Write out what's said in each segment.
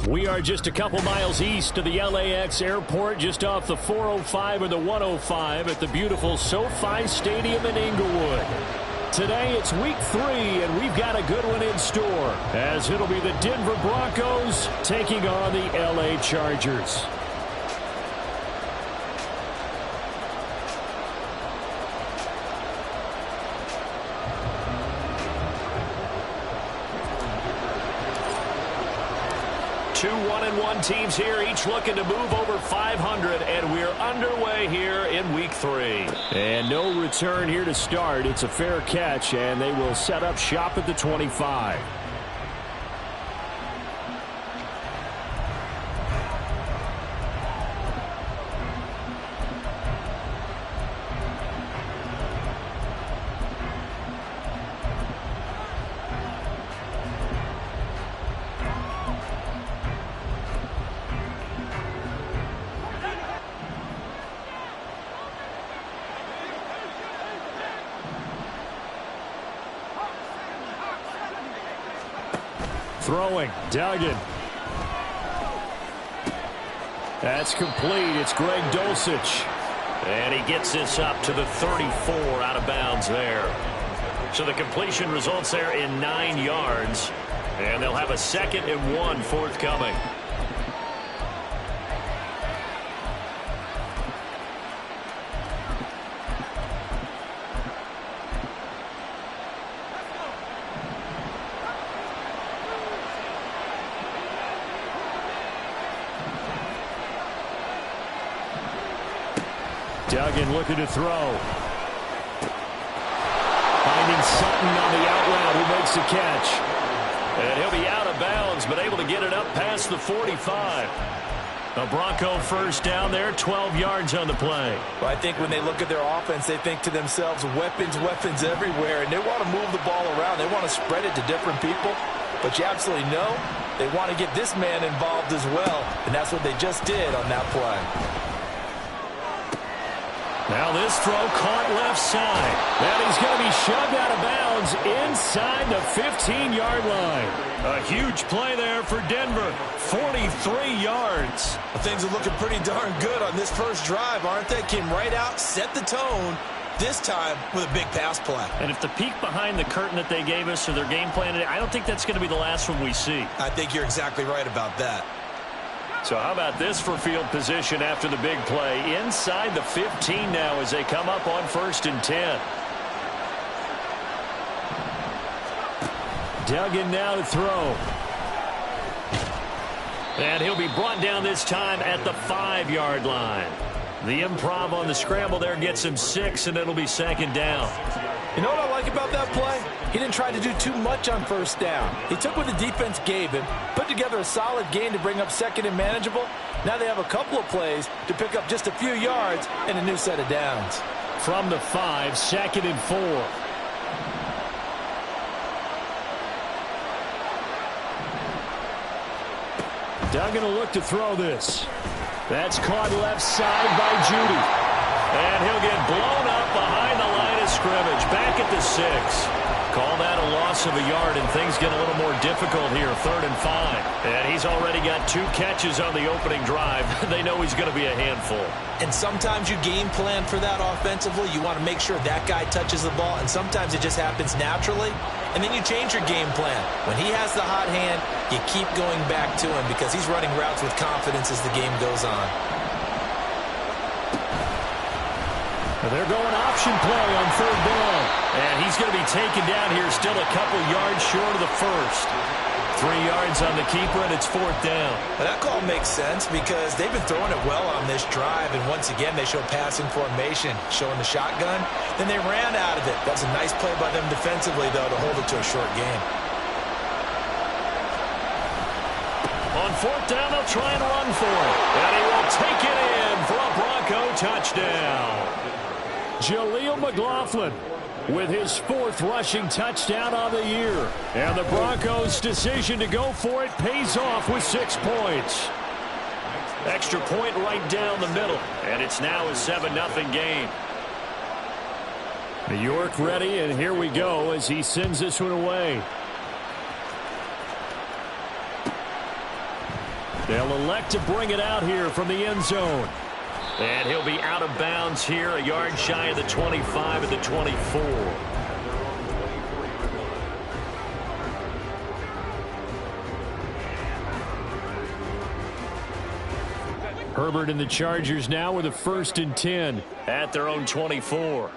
We are just a couple miles east of the LAX airport, just off the 405 or the 105 at the beautiful SoFi Stadium in Inglewood. Today it's week 3, and we've got a good one in store, as it'll be the Denver Broncos taking on the LA Chargers. Two 1-1 teams here, each looking to move over 500, and we're underway here in week 3. And no return here to start. It's a fair catch, and they will set up shop at the 25. Throwing, Duggan. That's complete. It's Greg Dulcich. And he gets this up to the 34 out of bounds there. So the completion results there in 9 yards. And they'll have a 2nd and 1 forthcoming. Duggan looking to throw. Finding Sutton on the out route, who makes the catch. And he'll be out of bounds, but able to get it up past the 45. A Bronco first down there, 12 yards on the play. Well, I think when they look at their offense, they think to themselves, weapons, weapons everywhere, and they want to move the ball around. They want to spread it to different people, but you absolutely know they want to get this man involved as well, and that's what they just did on that play. Now this throw caught left side. And he's going to be shoved out of bounds inside the 15-yard line. A huge play there for Denver. 43 yards. Well, things are looking pretty darn good on this first drive, aren't they? Came right out, set the tone, this time with a big pass play. And if the peek behind the curtain that they gave us or their game plan today, I don't think that's going to be the last one we see. I think you're exactly right about that. So how about this for field position after the big play? Inside the 15 now as they come up on 1st and 10. Duggan now to throw. And he'll be brought down this time at the 5-yard line. The improv on the scramble there gets him 6, and it'll be 2nd down. You know what I like about that play? He didn't try to do too much on 1st down. He took what the defense gave him, put together a solid gain to bring up 2nd and manageable. Now they have a couple of plays to pick up just a few yards and a new set of downs. From the 5, 2nd and 4. Duggan will look to throw this. That's caught left side by Judy. And he'll get blown up behind the line line of scrimmage, back at the 6. Call that a loss of a yard, and things get a little more difficult here, 3rd and 5. And he's already got 2 catches on the opening drive. They know he's going to be a handful. And sometimes you game plan for that offensively. You want to make sure that guy touches the ball, and sometimes it just happens naturally. And then you change your game plan. When he has the hot hand, you keep going back to him because he's running routes with confidence as the game goes on. They're going option play on 3rd down. And he's going to be taken down here, still a couple yards short of the first. 3 yards on the keeper, and it's 4th down. Well, that call makes sense because they've been throwing it well on this drive, and once again they show passing formation, showing the shotgun. Then they ran out of it. That's a nice play by them defensively, though, to hold it to a short game. On 4th down, they'll try and run for it. And he will take it in for a Bronco touchdown. Jaleel McLaughlin with his 4th rushing touchdown on the year. And the Broncos' decision to go for it pays off with 6 points. Extra point right down the middle. And it's now a 7-0 game. New York ready, and here we go as he sends this one away. They'll elect to bring it out here from the end zone. And he'll be out of bounds here, a yard shy of the 25 at the 24. Herbert and the Chargers now with a 1st and 10 at their own 24.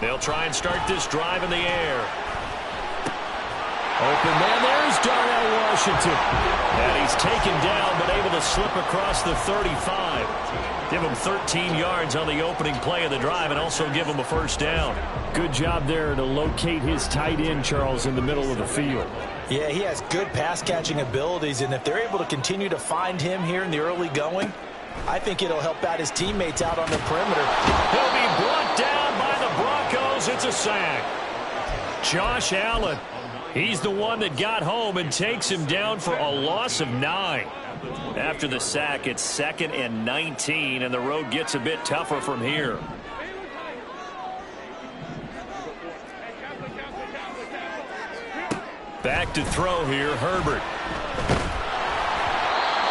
They'll try and start this drive in the air. Open man, there's Darnell Washington. And he's taken down, but able to slip across the 35. Give him 13 yards on the opening play of the drive and also give him a 1st down. Good job there to locate his tight end, Charles, in the middle of the field. Yeah, he has good pass-catching abilities, and if they're able to continue to find him here in the early going, I think it'll help out his teammates out on the perimeter. He'll be brought down by the Broncos. It's a sack. Josh Allen. He's the one that got home and takes him down for a loss of 9. After the sack, it's 2nd and 19, and the road gets a bit tougher from here. Back to throw here, Herbert.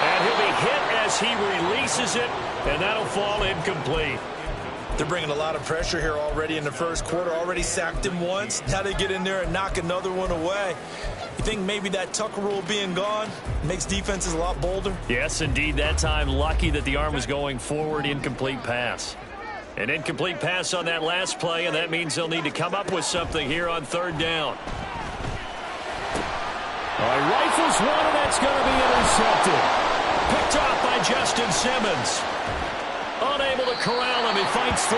And he'll be hit as he releases it, and that'll fall incomplete. They're bringing a lot of pressure here already in the first quarter. Already sacked him once. Now they get in there and knock another one away. You think maybe that Tucker rule being gone makes defenses a lot bolder? Yes, indeed. That time, lucky that the arm was going forward. Incomplete pass. An incomplete pass on that last play, and that means they'll need to come up with something here on 3rd down. Rifles one, and that's going to be intercepted. Picked off by Justin Simmons. Unable to corral him. He fights through.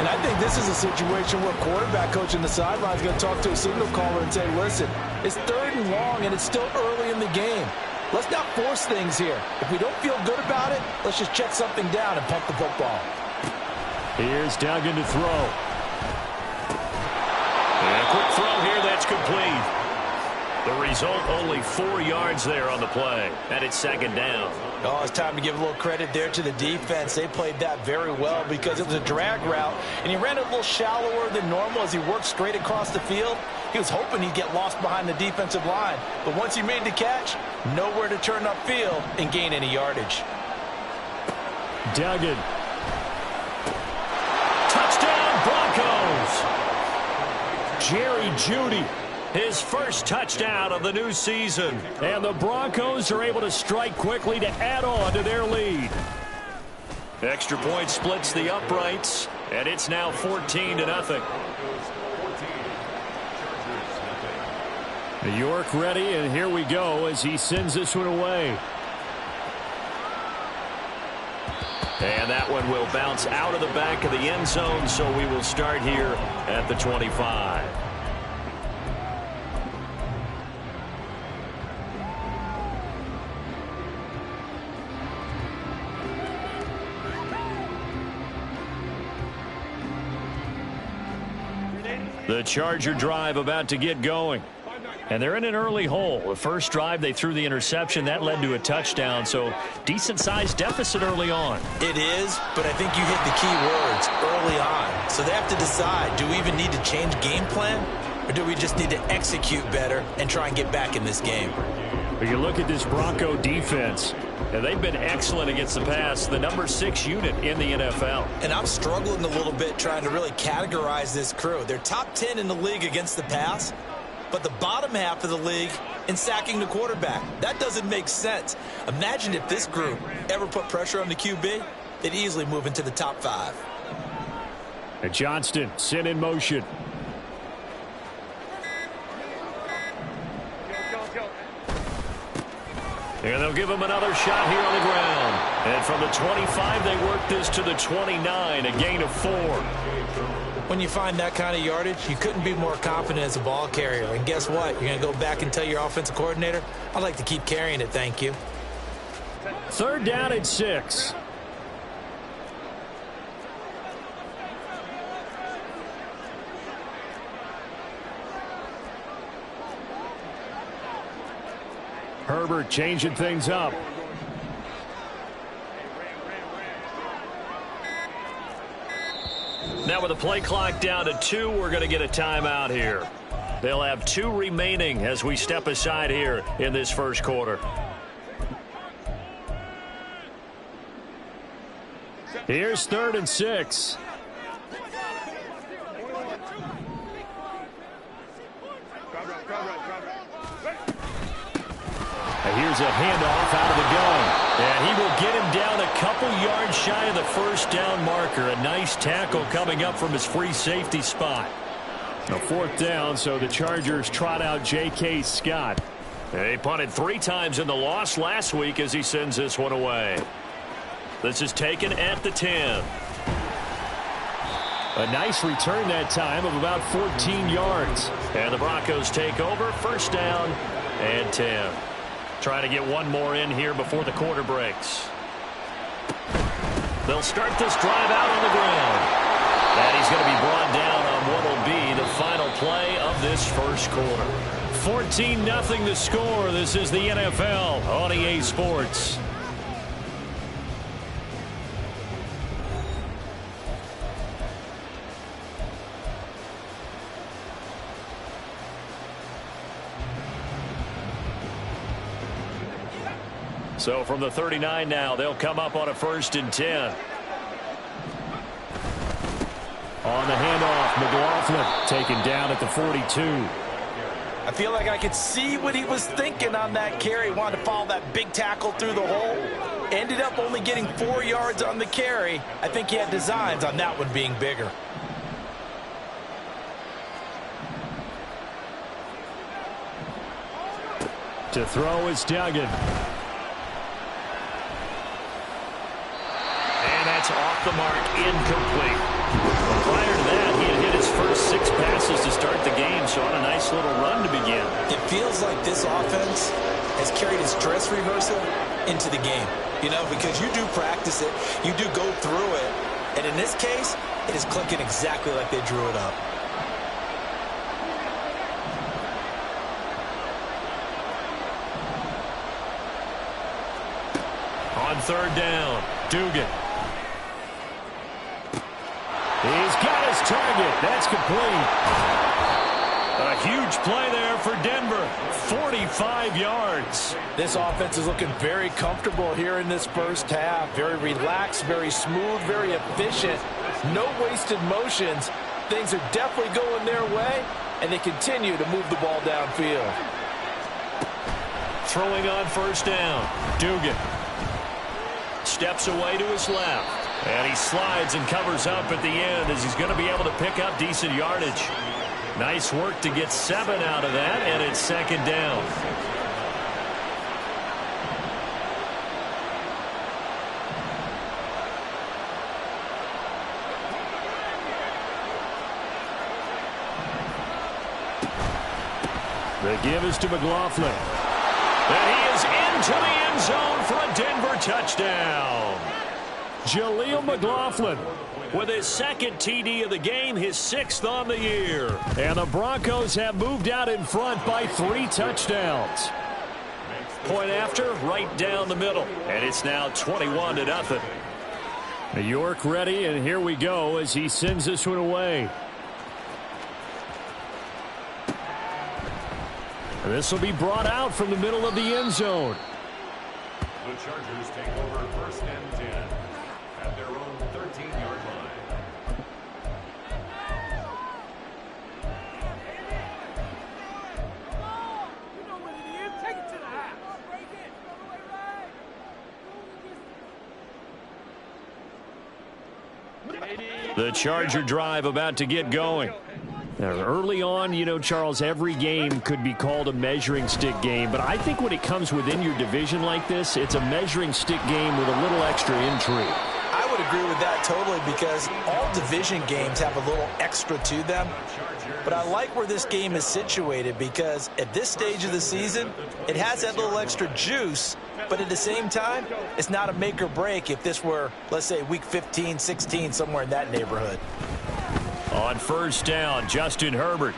And I think this is a situation where quarterback coach in the sideline is going to talk to a signal caller and say, listen, it's 3rd and long, and it's still early in the game. Let's not force things here. If we don't feel good about it, let's just check something down and pump the football. Here's Duggan to throw. And a quick throw here. That's complete. The result, only 4 yards there on the play. And it's 2nd down. Oh, it's time to give a little credit there to the defense. They played that very well because it was a drag route, and he ran it a little shallower than normal as he worked straight across the field. He was hoping he'd get lost behind the defensive line, but once he made the catch, nowhere to turn upfield and gain any yardage. Duggan. Touchdown, Broncos. Jerry Jeudy. His first touchdown of the new season. And the Broncos are able to strike quickly to add on to their lead. Extra point splits the uprights, and it's now 14-0. New York ready, and here we go as he sends this one away. And that one will bounce out of the back of the end zone, so we will start here at the 25. The Charger drive about to get going. And they're in an early hole. The first drive, they threw the interception. That led to a touchdown, so decent-sized deficit early on. It is, but I think you hit the key words early on. So they have to decide, do we even need to change game plan, or do we just need to execute better and try and get back in this game? But you look at this Bronco defense, and they've been excellent against the pass, the number 6 unit in the NFL. And I'm struggling a little bit trying to really categorize this crew. They're top 10 in the league against the pass, but the bottom half of the league in sacking the quarterback. That doesn't make sense. Imagine if this group ever put pressure on the QB, they'd easily move into the top 5. And Johnston sent in motion. And they'll give him another shot here on the ground. And from the 25, they work this to the 29, a gain of 4. When you find that kind of yardage, you couldn't be more confident as a ball carrier. And guess what? You're going to go back and tell your offensive coordinator, I'd like to keep carrying it, thank you. 3rd down and 6. Herbert changing things up. Now with the play clock down to 2, we're going to get a timeout here. They'll have 2 remaining as we step aside here in this first quarter. Here's 3rd and 6. Here's a handoff out of the gun. And he will get him down a couple yards shy of the first down marker. A nice tackle coming up from his free safety spot. A 4th down, so the Chargers trot out J.K. Scott. They punted 3 times in the loss last week as he sends this one away. This is taken at the 10. A nice return that time of about 14 yards. And the Broncos take over, 1st down and 10. Trying to get one more in here before the quarter breaks. They'll start this drive out on the ground. And he's going to be brought down on what will be the final play of this first quarter. 14-0 the score. This is the NFL on EA Sports. So from the 39 now, they'll come up on a 1st and 10. On the handoff, McLaughlin taken down at the 42. I feel like I could see what he was thinking on that carry. Wanted to follow that big tackle through the hole. Ended up only getting 4 yards on the carry. I think he had designs on that one being bigger. To throw is Duggan. That's off the mark, incomplete. Prior to that, he had hit his first 6 passes to start the game, so on a nice little run to begin. It feels like this offense has carried its dress rehearsal into the game. You know, because you do practice it, you do go through it, and in this case, it is clicking exactly like they drew it up. On 3rd down, Dugan. He's got his target. That's complete. A huge play there for Denver. 45 yards. This offense is looking very comfortable here in this first half. Very relaxed, very smooth, very efficient. No wasted motions. Things are definitely going their way, and they continue to move the ball downfield. Throwing on 1st down, Dugan. Steps away to his left. And he slides and covers up at the end as he's going to be able to pick up decent yardage. Nice work to get 7 out of that, and it's 2nd down. The give is to McLaughlin. And he is into the end zone for a Denver touchdown. Jaleel McLaughlin with his second TD of the game, his 6th on the year. And the Broncos have moved out in front by 3 touchdowns. Point after, right down the middle. And it's now 21-0. New York ready, and here we go as he sends this one away. This will be brought out from the middle of the end zone. The Chargers take over 1st and 10 at their own 13-yard line. You know what it is. Take it to the house. The Charger drive about to get going. Now, early on, you know, Charles, every game could be called a measuring stick game. But I think when it comes within your division like this, it's a measuring stick game with a little extra intrigue. I would agree with that totally because all division games have a little extra to them. But I like where this game is situated because at this stage of the season, it has that little extra juice. But at the same time, it's not a make or break if this were, let's say, week 15, 16, somewhere in that neighborhood. On 1st down, Justin Herbert.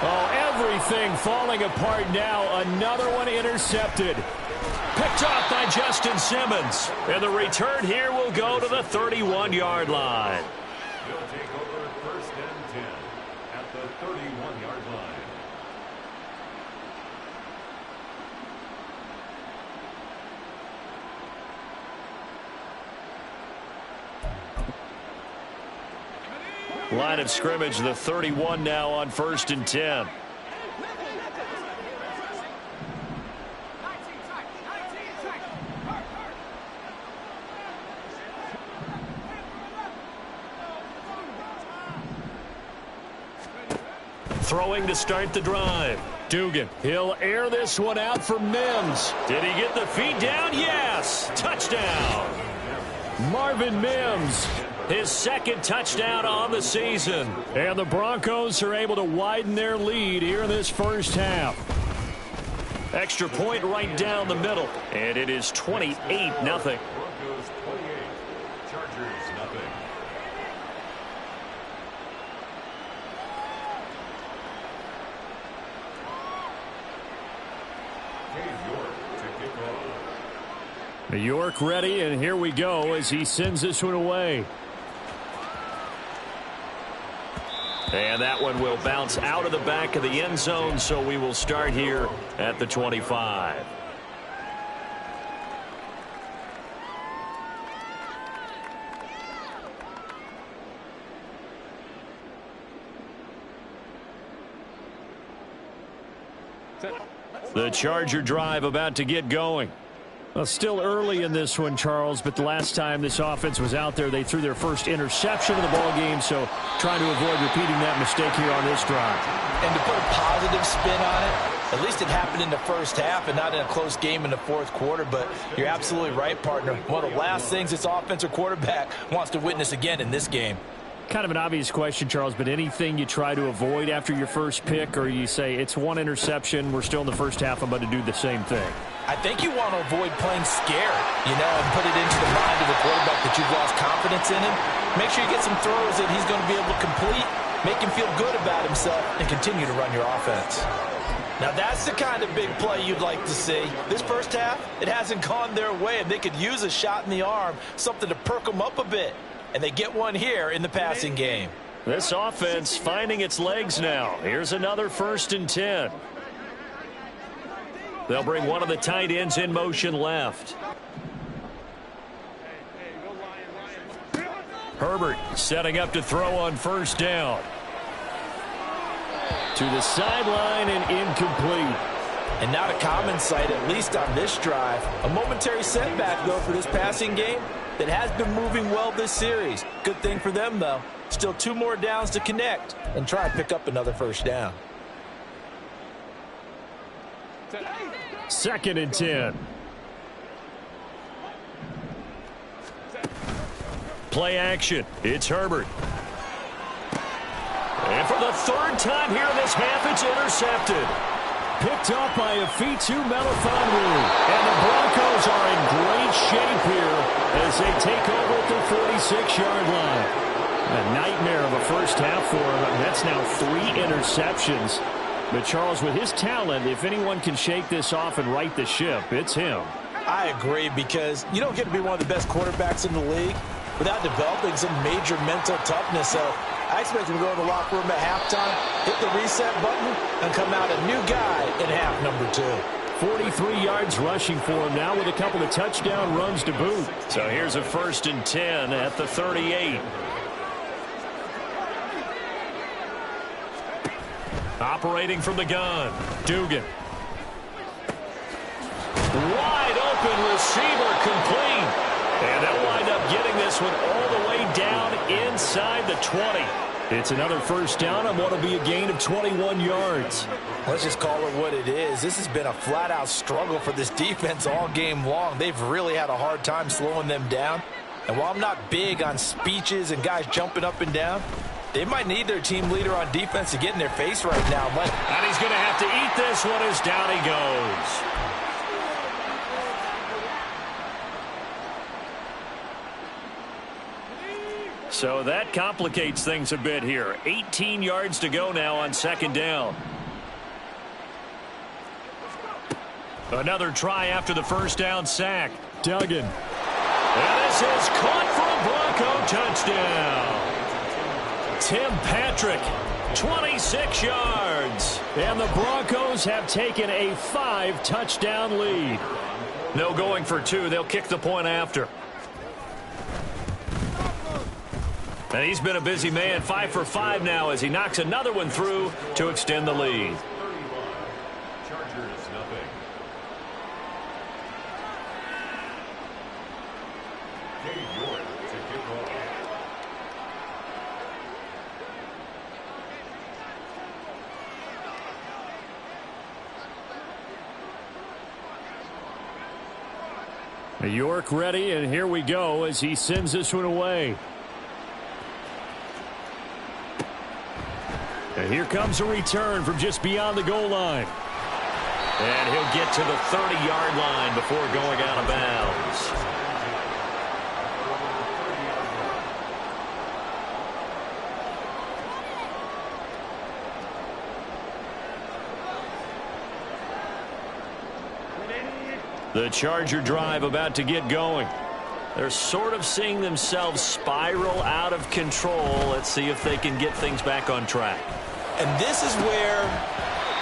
Oh, everything falling apart now. Another one intercepted. Picked off by Justin Simmons. And the return here will go to the 31-yard line. They'll take over 1st and 10 at the 31-yard line. Line of scrimmage, the 31 now on 1st and 10. Throwing to start the drive. Dugan, he'll air this one out for Mims. Did he get the feet down? Yes. Touchdown. Marvin Mims. His 2nd touchdown on the season. And the Broncos are able to widen their lead here in this first half. Extra point right down the middle. And it is 28-0. Broncos 28, Chargers nothing. New York ready, and here we go as he sends this one away. And that one will bounce out of the back of the end zone, so we will start here at the 25. The Charger drive about to get going. Well, still early in this one, Charles, but the last time this offense was out there, they threw their first interception of the ball game, so trying to avoid repeating that mistake here on this drive. And to put a positive spin on it, at least it happened in the first half and not in a close game in the 4th quarter, but you're absolutely right, partner. One of the last things this offensive quarterback wants to witness again in this game. Kind of an obvious question, Charles, but anything you try to avoid after your first pick, or you say it's one interception, we're still in the first half, I'm about to do the same thing? I think you want to avoid playing scared, and put it into the mind of the quarterback that you've lost confidence in him. Make sure you get some throws that he's going to be able to complete, make him feel good about himself, and continue to run your offense. Now, that's the kind of big play you'd like to see. This first half, it hasn't gone their way, and they could use a shot in the arm, something to perk them up a bit. And they get one here in the passing game. This offense finding its legs now. Here's another 1st and 10. They'll bring one of the tight ends in motion left. Herbert setting up to throw on 1st down. To the sideline and incomplete. And not a common sight, at least on this drive. A momentary setback, though, for this passing game that has been moving well this series. Good thing for them, though. Still 2 more downs to connect and try and pick up another 1st down. 2nd and 10. Play action. It's Herbert. And for the 3rd time here in this half, it's intercepted. Picked up by Afitu Melifonwu. And the Broncos are in great shape here as they take over at their 46-yard line. A nightmare of a first half for him. That's now 3 interceptions. But Charles, with his talent, if anyone can shake this off and right the ship, it's him. I agree, because you don't get to be one of the best quarterbacks in the league without developing some major mental toughness. So I expect him to go in the locker room at halftime, hit the reset button, and come out a new guy in half number 2. 43 yards rushing for him now with a couple of touchdown runs to boot. So here's a 1st and 10 at the 38. Operating from the gun, Dugan. Wide open receiver, complete. And they'll wind up getting this one all the way down inside the 20. It's another first down on what will be a gain of 21 yards. Let's just call it what it is. This has been a flat-out struggle for this defense all game long. They've really had a hard time slowing them down. And while I'm not big on speeches and guys jumping up and down, they might need their team leader on defense to get in their face right now. And he's going to have to eat this one as down he goes. So that complicates things a bit here. 18 yards to go now on 2nd down. Another try after the first down sack. Duggan. And this is caught for a Bronco touchdown. Tim Patrick, 26 yards. And the Broncos have taken a 5-touchdown lead. No going for 2. They'll kick the point after. And he's been a busy man, 5 for 5 now as he knocks another one through to extend the lead. Chargers, nothing. Cade York to kick off. York ready, and here we go as he sends this one away. And here comes a return from just beyond the goal line. And he'll get to the 30-yard line before going out of bounds. The Charger drive about to get going. They're sort of seeing themselves spiral out of control. Let's see if they can get things back on track. And this is where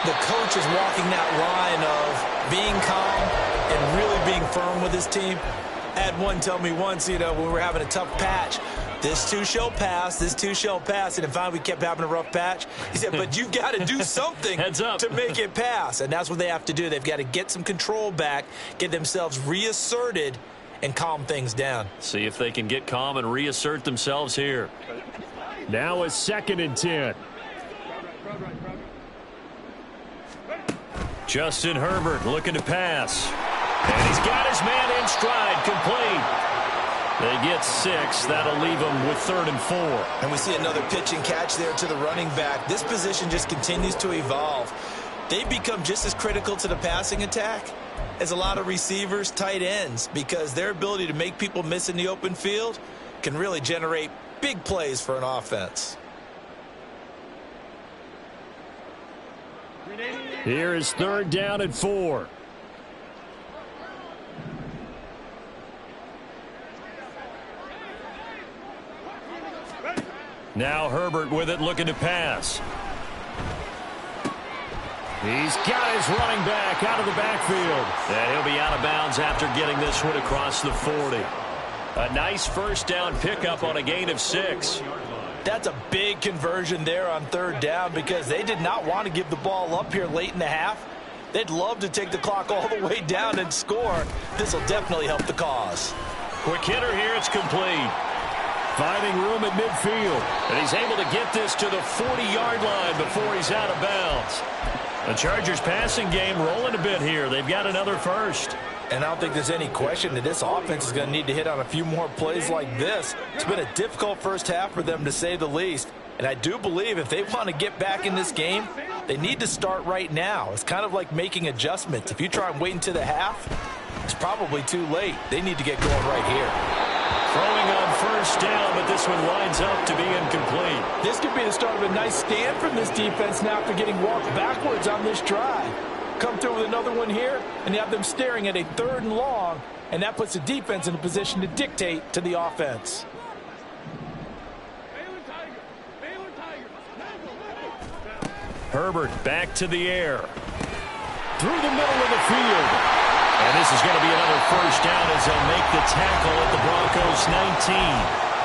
the coach is walking that line of being calm and really being firm with his team. I had one tell me once, when we were having a tough patch, this too shall pass, this too shall pass. And finally we kept having a rough patch. He said, but you've got to do something Heads up. to make it pass. And that's what they have to do. They've got to get some control back, get themselves reasserted, and calm things down. See if they can get calm and reassert themselves here. Now a 2nd and 10. Justin Herbert looking to pass. And he's got his man in stride, complete. They get 6. That'll leave them with 3rd and 4. And we see another pitch and catch there to the running back. This position just continues to evolve. They've become just as critical to the passing attack as a lot of receivers, tight ends, because their ability to make people miss in the open field can really generate big plays for an offense. Here is 3rd down and 4. Now Herbert with it, looking to pass. He's got his running back out of the backfield. And he'll be out of bounds after getting this one across the 40. A nice first down pickup on a gain of 6. That's a big conversion there on 3rd down because they did not want to give the ball up here late in the half. They'd love to take the clock all the way down and score. This will definitely help the cause. Quick hitter here, it's complete. Finding room at midfield. And he's able to get this to the 40-yard line before he's out of bounds. The Chargers passing game rolling a bit here. They've got another first. And I don't think there's any question that this offense is going to need to hit on a few more plays like this. It's been a difficult first half for them, to say the least. And I do believe if they want to get back in this game, They need to start right now. It's kind of like making adjustments. If you try and wait until the half, it's probably too late. They need to get going right here. Throwing on first down, but this one winds up to be incomplete. This could be the start of a nice stand from this defense now after getting walked backwards on this drive. Come through with another one here, and you have them staring at a 3rd and long, and that puts the defense in a position to dictate to the offense. Herbert back to the air. Through the middle of the field. And this is going to be another first down as they'll make the tackle at the Broncos 19.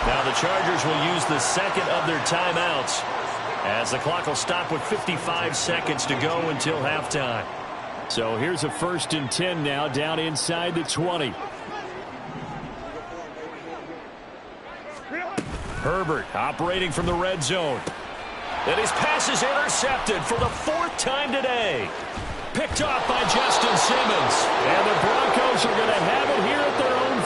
Now the Chargers will use the second of their timeouts as the clock will stop with 55 seconds to go until halftime. So here's a 1st and 10 now down inside the 20. Herbert operating from the red zone. And his pass is intercepted for the 4th time today. Picked off by Justin Simmons. And the Broncos are going to have it here at their own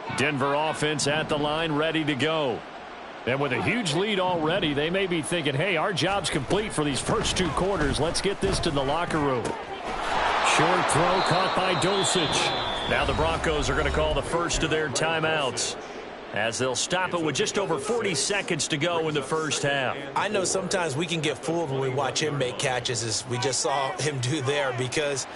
15. Denver offense at the line, ready to go. And with a huge lead already, they may be thinking, hey, our job's complete for these first 2 quarters. Let's get this to the locker room. Short throw caught by Dulcich. Now the Broncos are going to call the first of their timeouts as they'll stop it with just over 40 seconds to go in the first half. I know sometimes we can get fooled when we watch him make catches, as we just saw him do there, because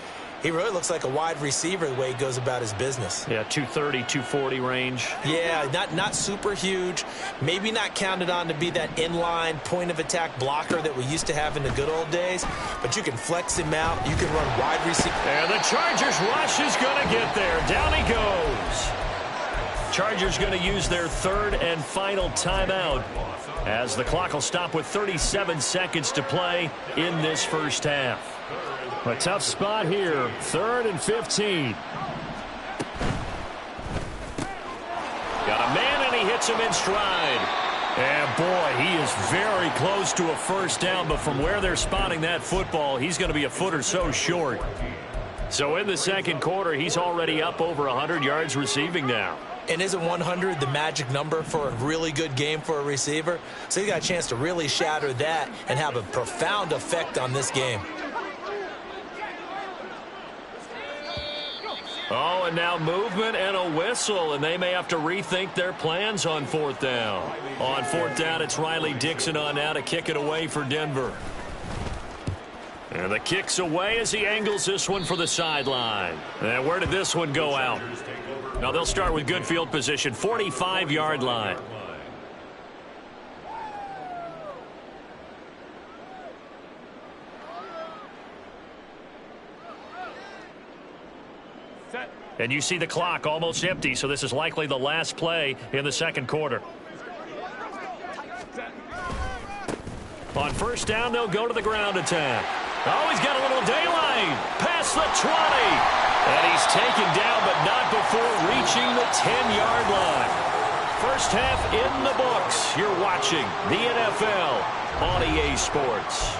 he really looks like a wide receiver the way he goes about his business. Yeah, 230, 240 range. Yeah, not super huge. Maybe not counted on to be that inline point-of-attack blocker that we used to have in the good old days. But you can flex him out. You can run wide receiver. And the Chargers rush is going to get there. Down he goes. Chargers going to use their 3rd and final timeout as the clock will stop with 37 seconds to play in this first half. A tough spot here, 3rd and 15. Got a man, and he hits him in stride. And boy, he is very close to a first down, but from where they're spotting that football, he's going to be a foot or so short. So in the second quarter, he's already up over 100 yards receiving now. And isn't 100 the magic number for a really good game for a receiver? So he got a chance to really shatter that and have a profound effect on this game. Oh, and now movement and a whistle, and they may have to rethink their plans on 4th down. On 4th down, it's Riley Dixon on now to kick it away for Denver. And the kick's away as he angles this one for the sideline. And where did this one go out? Now they'll start with good field position, 45-yard line. And you see the clock almost empty, so this is likely the last play in the second quarter. On 1st down, they'll go to the ground attack. Oh, he's got a little daylight. Past the 20. And he's taken down, but not before reaching the 10-yard line. First half in the books. You're watching the NFL on EA Sports.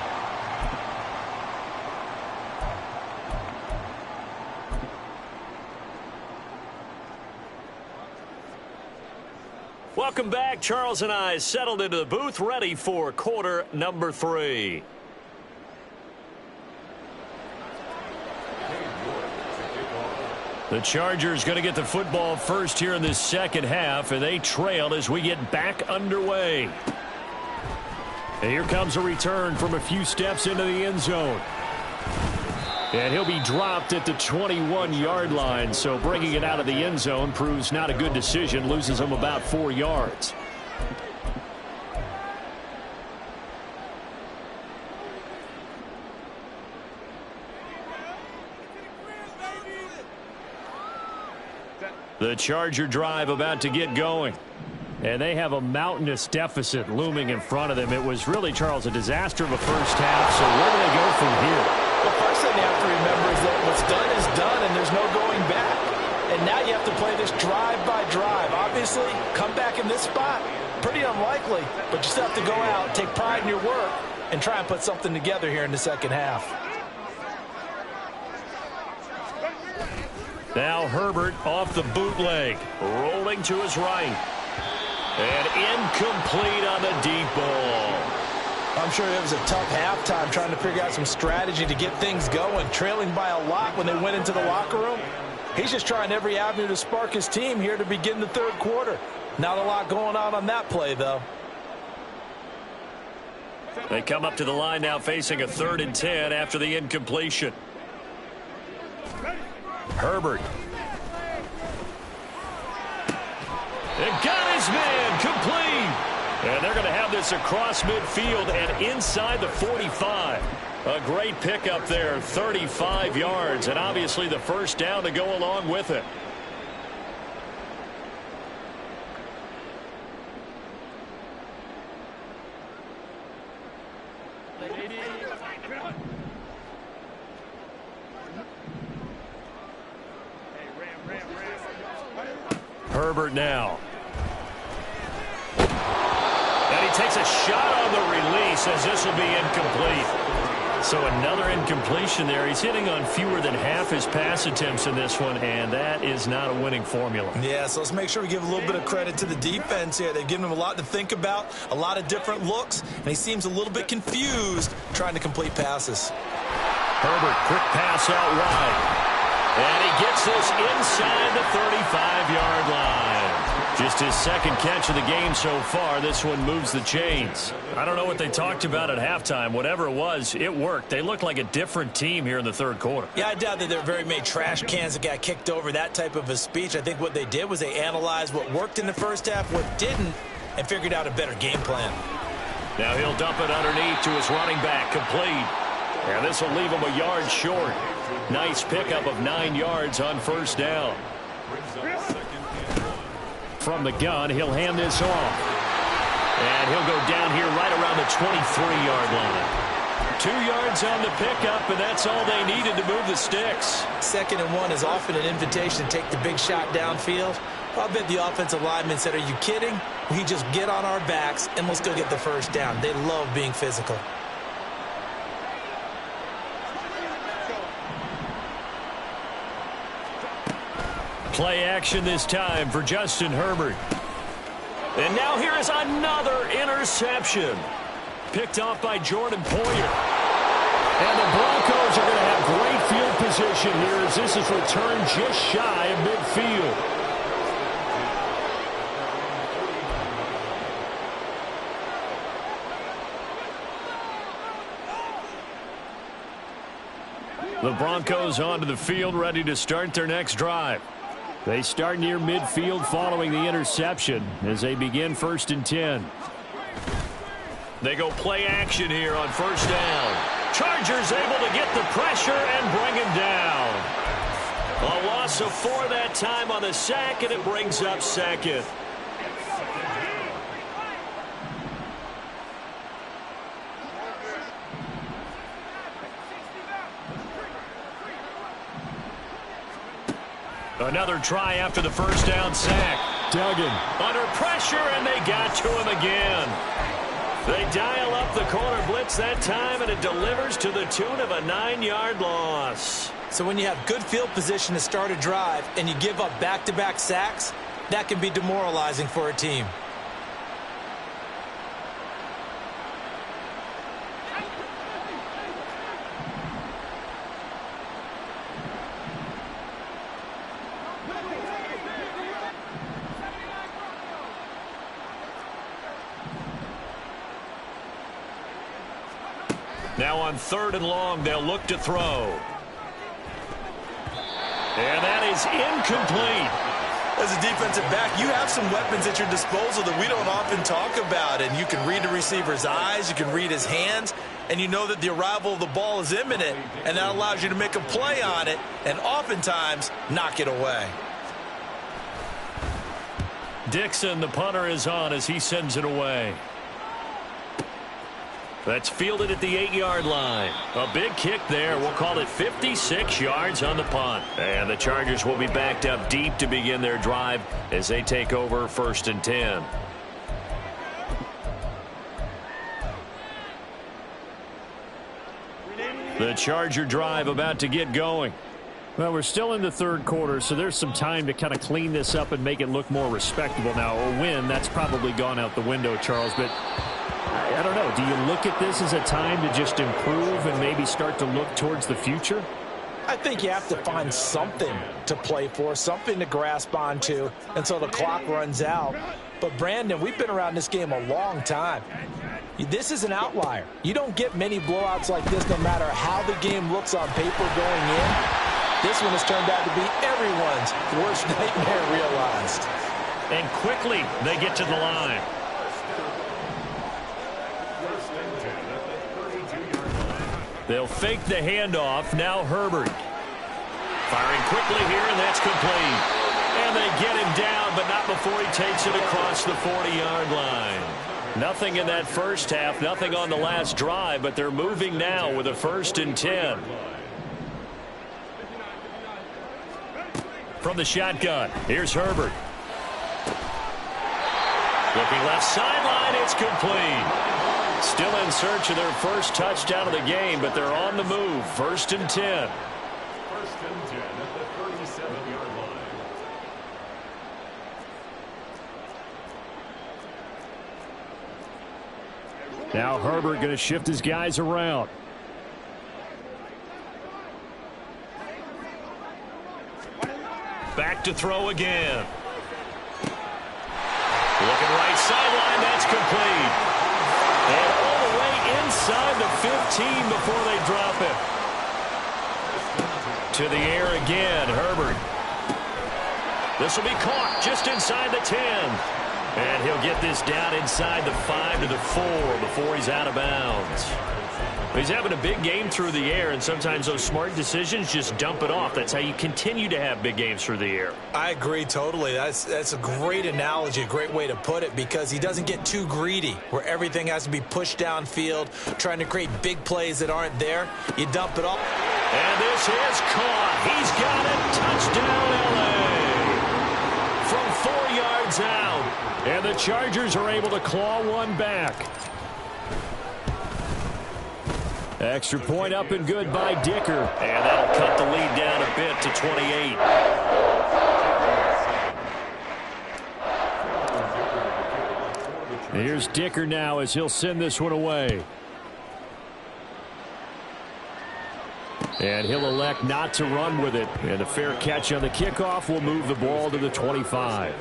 Welcome back. Charles and I settled into the booth, ready for quarter number 3. The Chargers going to get the football first here in this second half, and they trail as we get back underway. And here comes a return from a few steps into the end zone. And he'll be dropped at the 21-yard line, so bringing it out of the end zone proves not a good decision, loses him about 4 yards. The Charger drive about to get going. And they have a mountainous deficit looming in front of them. It was really, Charles, a disaster of a first half, so where do they go from here? The first thing you have to remember is that what's done is done, and there's no going back. And now you have to play this drive by drive. Obviously, come back in this spot, pretty unlikely, but you still have to go out, take pride in your work, and try and put something together here in the second half. Now Herbert off the bootleg, rolling to his right. And incomplete on the deep ball. I'm sure it was a tough halftime trying to figure out some strategy to get things going, trailing by a lot when they went into the locker room. He's just trying every avenue to spark his team here to begin the third quarter. Not a lot going on that play, though. They come up to the line now facing a 3rd and 10 after the incompletion. Herbert. And got his man complete. And they're going to have this across midfield and inside the 45. A great pickup there, 35 yards, and obviously the first down to go along with it. Herbert now. And he takes a shot on the release as this will be incomplete. So another incompletion there. He's hitting on fewer than half his pass attempts in this one, and that is not a winning formula. Yeah, so let's make sure we give a little bit of credit to the defense here. They've given him a lot to think about, a lot of different looks, and he seems a little bit confused trying to complete passes. Herbert, quick pass out wide. And he gets this inside the 35-yard line. Just his second catch of the game so far. This one moves the chains. I don't know what they talked about at halftime. Whatever it was, it worked. They look like a different team here in the third quarter. Yeah, I doubt that there are very many trash cans that got kicked over, that type of a speech. I think what they did was they analyzed what worked in the first half, what didn't, and figured out a better game plan. Now he'll dump it underneath to his running back, complete. And this will leave him a yard short. Nice pickup of 9 yards on first down. From the gun, he'll hand this off. And he'll go down here right around the 23-yard line. 2 yards on the pickup, and that's all they needed to move the sticks. 2nd and 1 is often an invitation to take the big shot downfield. I bet the offensive lineman said, are you kidding? We just get on our backs, and let's go get the first down. They love being physical. Play action this time for Justin Herbert. And now here is another interception. Picked off by Jordan Poyer. And the Broncos are going to have great field position here as this is returned just shy of midfield. The Broncos onto the field, ready to start their next drive. They start near midfield following the interception as they begin 1st and 10. They go play action here on first down. Chargers able to get the pressure and bring him down. A loss of 4 that time on the sack, and it brings up 2nd. Another try after the first down sack. Duggan under pressure, and they got to him again. They dial up the corner blitz that time, and it delivers to the tune of a 9-yard loss. So when you have good field position to start a drive and you give up back-to-back sacks, that can be demoralizing for a team. Now on 3rd and long, they'll look to throw. And that is incomplete. As a defensive back, you have some weapons at your disposal that we don't often talk about. And you can read the receiver's eyes, you can read his hands, and you know that the arrival of the ball is imminent, and that allows you to make a play on it and oftentimes knock it away. Dixon, the punter, is on as he sends it away. That's fielded at the 8-yard line. A big kick there. We'll call it 56 yards on the punt. And the Chargers will be backed up deep to begin their drive as they take over 1st and 10. The Charger drive about to get going. Well, we're still in the third quarter, so there's some time to kind of clean this up and make it look more respectable. Now, a win, that's probably gone out the window, Charles, but I don't know. Do you look at this as a time to just improve and maybe start to look towards the future? I think you have to find something to play for, something to grasp onto until the clock runs out. But, Brandon, we've been around this game a long time. This is an outlier. You don't get many blowouts like this no matter how the game looks on paper going in. This one has turned out to be everyone's worst nightmare realized. And quickly they get to the line. They'll fake the handoff. Now Herbert. Firing quickly here, and that's complete. And they get him down, but not before he takes it across the 40-yard line. Nothing in that first half, nothing on the last drive, but they're moving now with a 1st and 10. From the shotgun, here's Herbert. Looking left sideline, it's complete. Still in search of their first touchdown of the game, but they're on the move. 1st and 10. 1st and 10 at the 37-yard line. Now Herbert going to shift his guys around. Back to throw again. Looking right sideline, that's complete. And all the way inside the 15 before they drop it. To the air again, Herbert. This will be caught just inside the 10. And he'll get this down inside the 5 to the 4 before he's out of bounds. He's having a big game through the air, and sometimes those smart decisions just dump it off. That's how you continue to have big games through the air. I agree totally. That's a great analogy, a great way to put it, because he doesn't get too greedy where everything has to be pushed downfield, trying to create big plays that aren't there. You dump it off. And this is caught. He's got it. Touchdown, L.A. From 4 yards out. And the Chargers are able to claw one back. Extra point up and good by Dicker. And that'll cut the lead down a bit to 28. Here's Dicker now as he'll send this one away. And he'll elect not to run with it. And a fair catch on the kickoff will move the ball to the 25.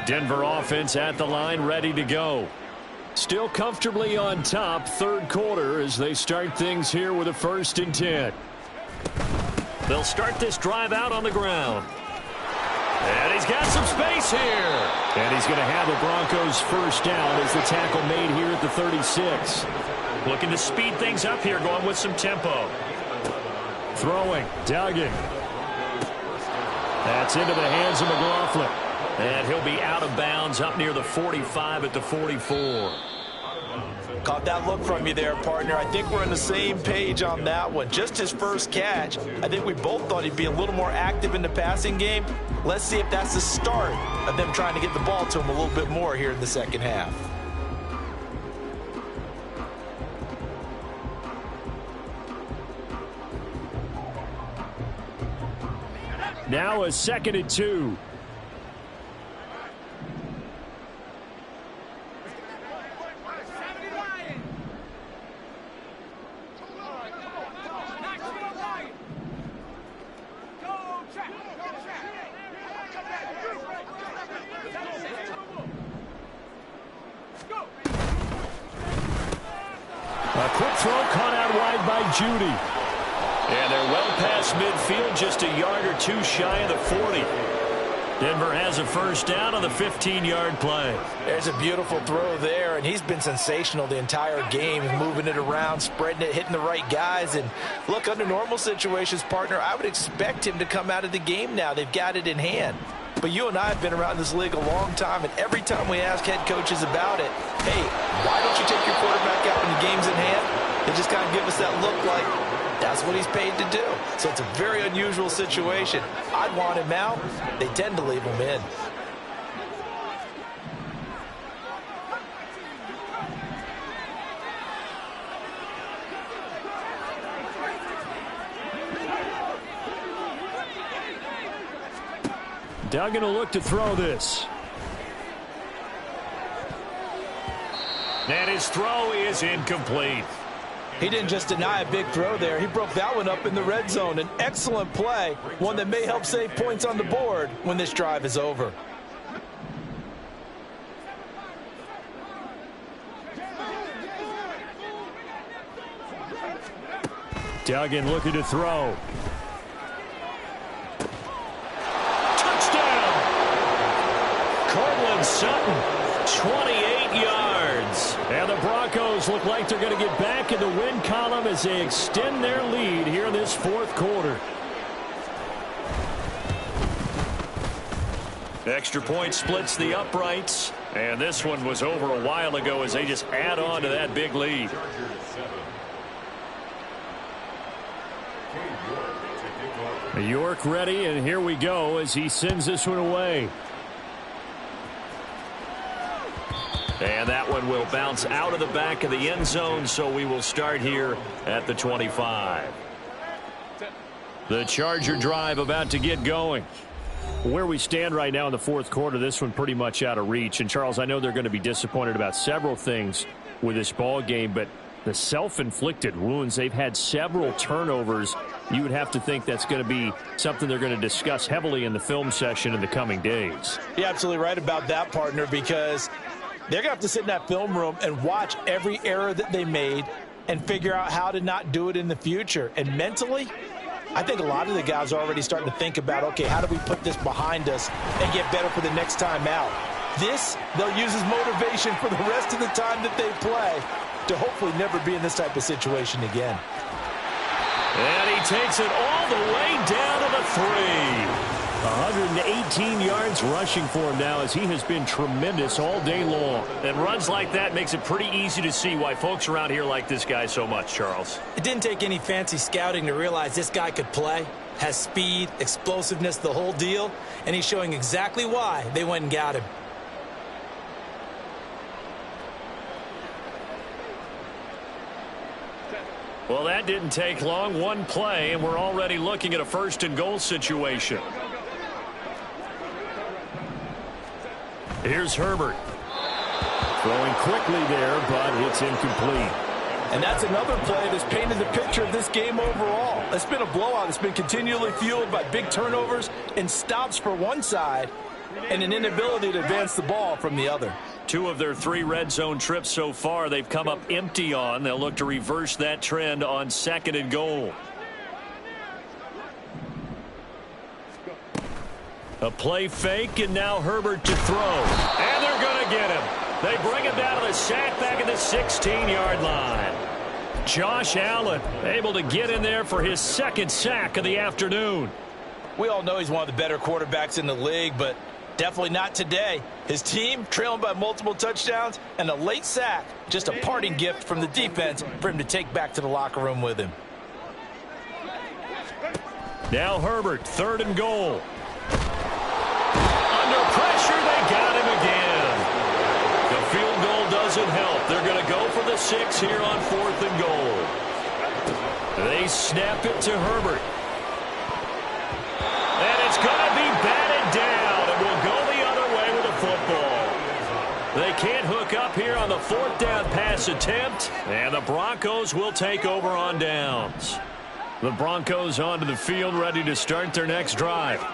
Denver offense at the line, ready to go. Still comfortably on top, third quarter, as they start things here with a 1st and 10. They'll start this drive out on the ground. And he's got some space here. And he's going to have the Broncos first down as the tackle made here at the 36. Looking to speed things up here, going with some tempo. Throwing, Duggan. That's into the hands of McLaughlin. And he'll be out of bounds up near the 45 at the 44. Caught that look from you there, partner. I think we're on the same page on that one. Just his first catch. I think we both thought he'd be a little more active in the passing game. Let's see if that's the start of them trying to get the ball to him a little bit more here in the second half. Now a 2nd and 2. A quick throw caught out wide by Judy. And they're well past midfield, just a yard or two shy of the 40. Denver has a first down on the 15-yard play. There's a beautiful throw there, and he's been sensational the entire game, moving it around, spreading it, hitting the right guys. And look, under normal situations, partner, I would expect him to come out of the game now. They've got it in hand. But you and I have been around this league a long time, and every time we ask head coaches about it, hey, why don't you take your quarterback out when the game's in hand? They just kind of give us that look like that's what he's paid to do. So it's a very unusual situation. I'd want him out. They tend to leave him in. Duggan will look to throw this. And his throw is incomplete. He didn't just deny a big throw there. He broke that one up in the red zone. An excellent play, one that may help save points on the board when this drive is over. Duggan looking to throw. Touchdown! Cortland Sutton, 28 yards. And the Broncos look like they're going to get back in the win column as they extend their lead here in this fourth quarter. Extra point splits the uprights. And this one was over a while ago as they just add on to that big lead. York ready, and here we go as he sends this one away. And that one will bounce out of the back of the end zone, so we will start here at the 25. The Charger drive about to get going. Where we stand right now in the fourth quarter, this one pretty much out of reach. And, Charles, I know they're going to be disappointed about several things with this ball game, but the self-inflicted wounds, they've had several turnovers. You would have to think that's going to be something they're going to discuss heavily in the film session in the coming days. You're absolutely right about that, partner, because they're going to have to sit in that film room and watch every error that they made and figure out how to not do it in the future. And mentally, I think a lot of the guys are already starting to think about, okay, how do we put this behind us and get better for the next time out? This, they'll use as motivation for the rest of the time that they play to hopefully never be in this type of situation again. And he takes it all the way down to the 3. 118 yards rushing for him now as he has been tremendous all day long. And runs like that makes it pretty easy to see why folks around here like this guy so much, Charles. It didn't take any fancy scouting to realize this guy could play, has speed, explosiveness, the whole deal, and he's showing exactly why they went and got him. Well, that didn't take long. One play, and we're already looking at a first-and-goal situation. Here's Herbert. Throwing quickly there, but it's incomplete. And that's another play that's painted the picture of this game overall. It's been a blowout. It's been continually fueled by big turnovers and stops for one side and an inability to advance the ball from the other. 2 of their 3 red zone trips so far they've come up empty on. They'll look to reverse that trend on 2nd and goal. A play fake, and now Herbert to throw. And they're going to get him. They bring him down to the sack back at the 16-yard line. Josh Allen able to get in there for his 2nd sack of the afternoon. We all know he's one of the better quarterbacks in the league, but definitely not today. His team trailing by multiple touchdowns and a late sack. Just a parting gift from the defense for him to take back to the locker room with him. Now Herbert, 3rd and goal. Under pressure, they got him again. The field goal doesn't help. They're going to go for the 6 here on 4th and goal. They snap it to Herbert. And it's going to be batted down, and we'll go the other way with the football. They can't hook up here on the 4th down pass attempt, and the Broncos will take over on downs. The Broncos onto the field, ready to start their next drive.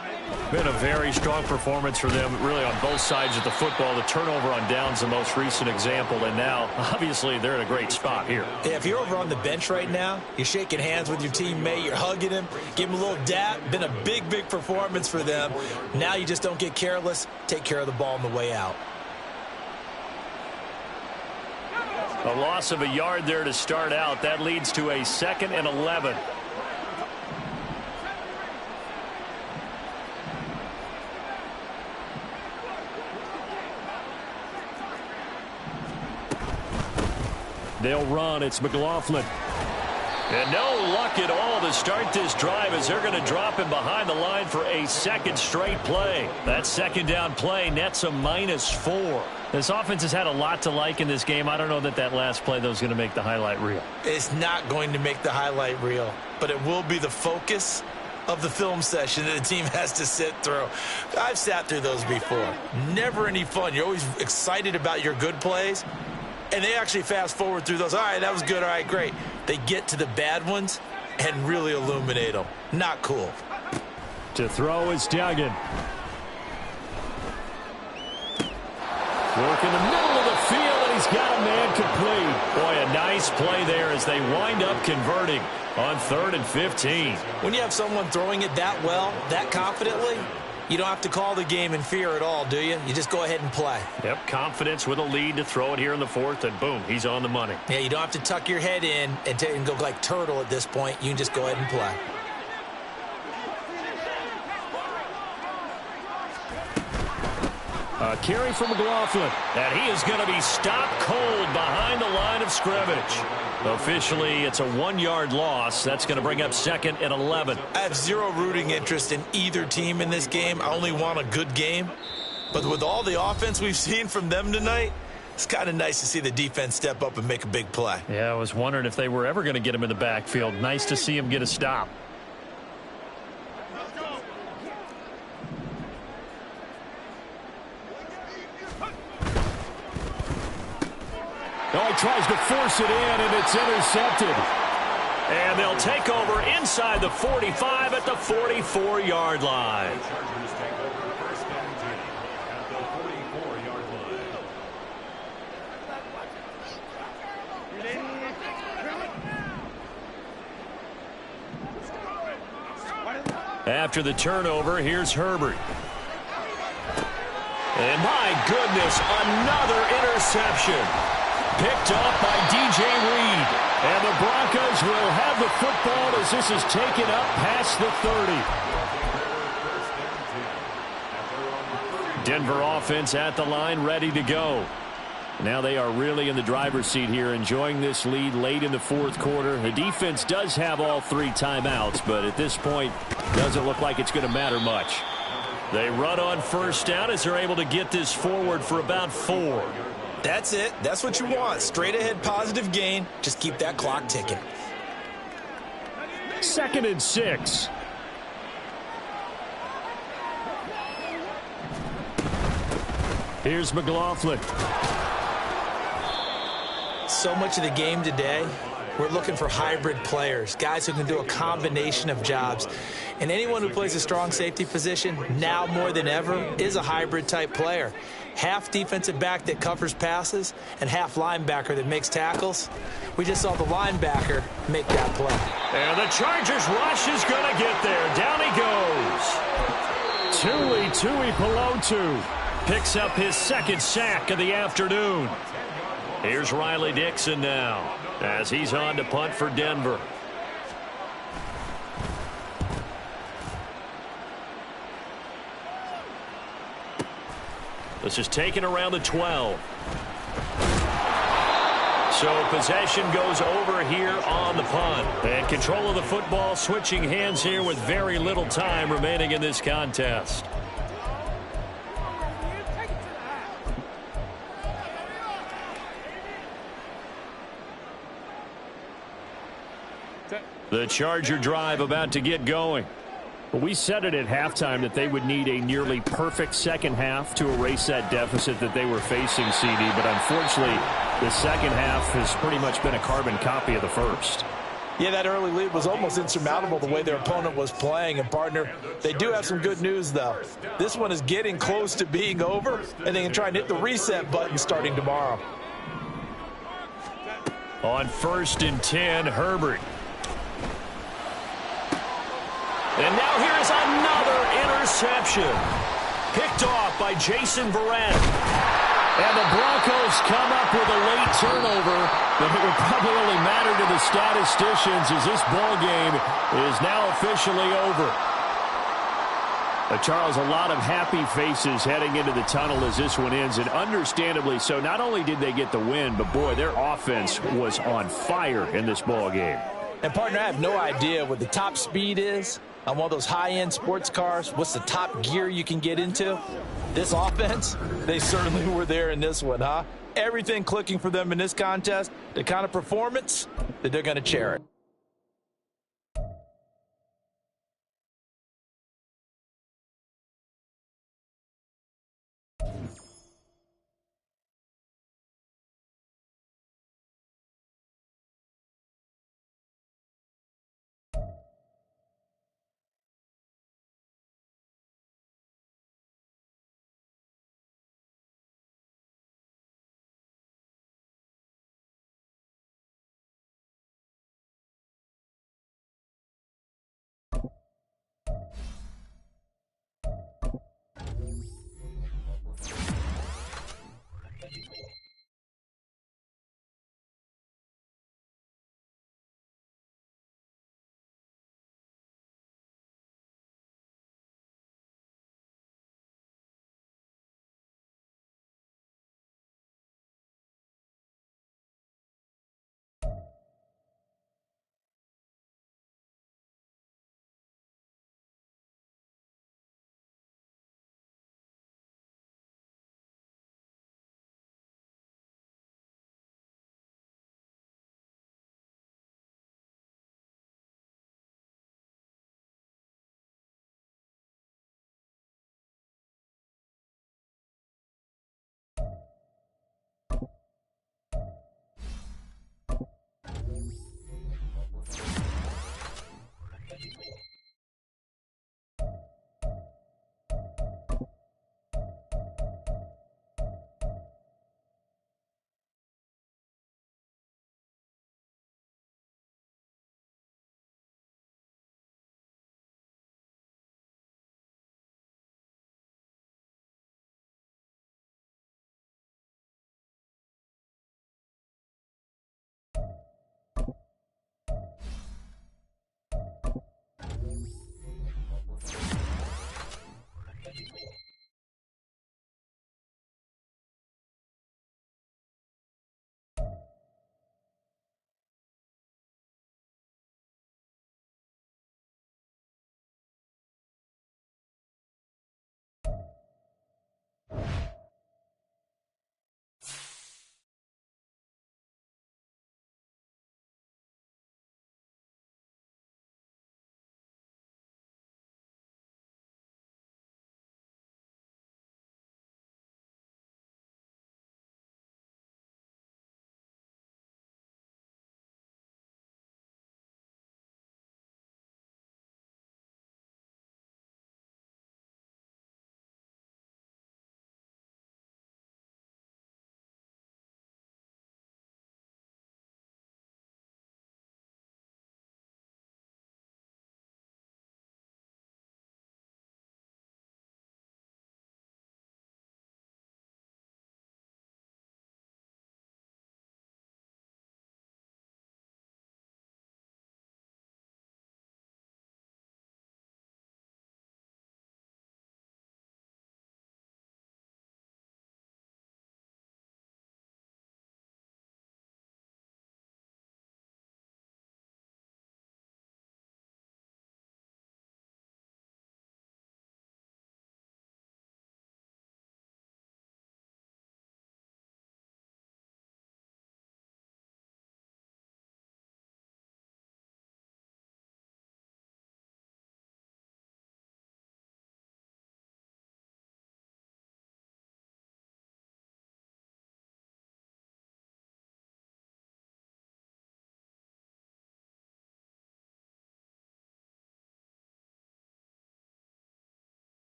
Been a very strong performance for them, really, on both sides of the football. The turnover on downs, the most recent example, and now, obviously, they're in a great spot here. Yeah, if you're over on the bench right now, you're shaking hands with your teammate, you're hugging him, give him a little dap. Been a big, big performance for them. Now you just don't get careless. Take care of the ball on the way out. A loss of a yard there to start out. That leads to a 2nd and 11. They'll run. It's McLaughlin. And no luck at all to start this drive as they're going to drop him behind the line for a 2nd straight play. That 2nd down play nets a -4. This offense has had a lot to like in this game. I don't know that last play, though, is going to make the highlight reel. It's not going to make the highlight reel, but it will be the focus of the film session that the team has to sit through. I've sat through those before. Never any fun. You're always excited about your good plays, and they actually fast forward through those. All right, that was good. All right, great. They get to the bad ones and really illuminate them. Not cool. To throw is Duggan. Work in the middle of the field, and he's got a man complete. Boy, a nice play there as they wind up converting on 3rd and 15. When you have someone throwing it that well, that confidently, you don't have to call the game in fear at all, do you? You just go ahead and play. Yep, confidence with a lead to throw it here in the 4th, and boom, he's on the money. Yeah, you don't have to tuck your head in and go like turtle at this point. You can just go ahead and play. A carry from McLaughlin. And he is going to be stopped cold behind the line of scrimmage. Officially, it's a 1-yard loss. That's going to bring up 2nd and 11. I have zero rooting interest in either team in this game. I only want a good game. But with all the offense we've seen from them tonight, it's kind of nice to see the defense step up and make a big play. Yeah, I was wondering if they were ever going to get him in the backfield. Nice to see him get a stop. Oh, he tries to force it in, and it's intercepted. And they'll take over inside the 45 at the 44-yard line. The Chargers take over 1st and 10 at the 44-yard line. After the turnover, here's Herbert. And my goodness, another interception. Picked up by DJ Reed. And the Broncos will have the football as this is taken up past the 30. Denver offense at the line, ready to go. Now they are really in the driver's seat here, enjoying this lead late in the 4th quarter. The defense does have all 3 timeouts, but at this point, doesn't look like it's going to matter much. They run on 1st down as they're able to get this forward for about 4. That's it. That's what you want. Straight ahead positive gain. Just keep that clock ticking. 2nd and 6. Here's McLaughlin. So much of the game today, we're looking for hybrid players, guys who can do a combination of jobs. And anyone who plays a strong safety position, now more than ever, is a hybrid type player. Half defensive back that covers passes and half linebacker that makes tackles. We just saw the linebacker make that play. And the Chargers rush is going to get there. Down he goes. Tui Pelotu picks up his 2nd sack of the afternoon. Here's Riley Dixon now as he's on to punt for Denver. This is taken around the 12. So possession goes over here on the punt. And control of the football switching hands here with very little time remaining in this contest. The Charger drive about to get going. Well, we said it at halftime that they would need a nearly perfect second half to erase that deficit that they were facing, CD. But unfortunately, the second half has pretty much been a carbon copy of the first. Yeah, that early lead was almost insurmountable the way their opponent was playing. And, partner, they do have some good news, though. This one is getting close to being over, and they can try and hit the reset button starting tomorrow. On 1st and 10, Herbert. And now here is another interception. Picked off by Jason Verrett. And the Broncos come up with a late turnover, but it would probably only matter to the statisticians as this ball game is now officially over. Charles, a lot of happy faces heading into the tunnel as this one ends, and understandably so. Not only did they get the win, but boy, their offense was on fire in this ball game. And, partner, I have no idea what the top speed is on one of those high-end sports cars. What's the top gear you can get into? This offense, they certainly were there in this one, huh? Everything clicking for them in this contest, the kind of performance that they're going to cherish.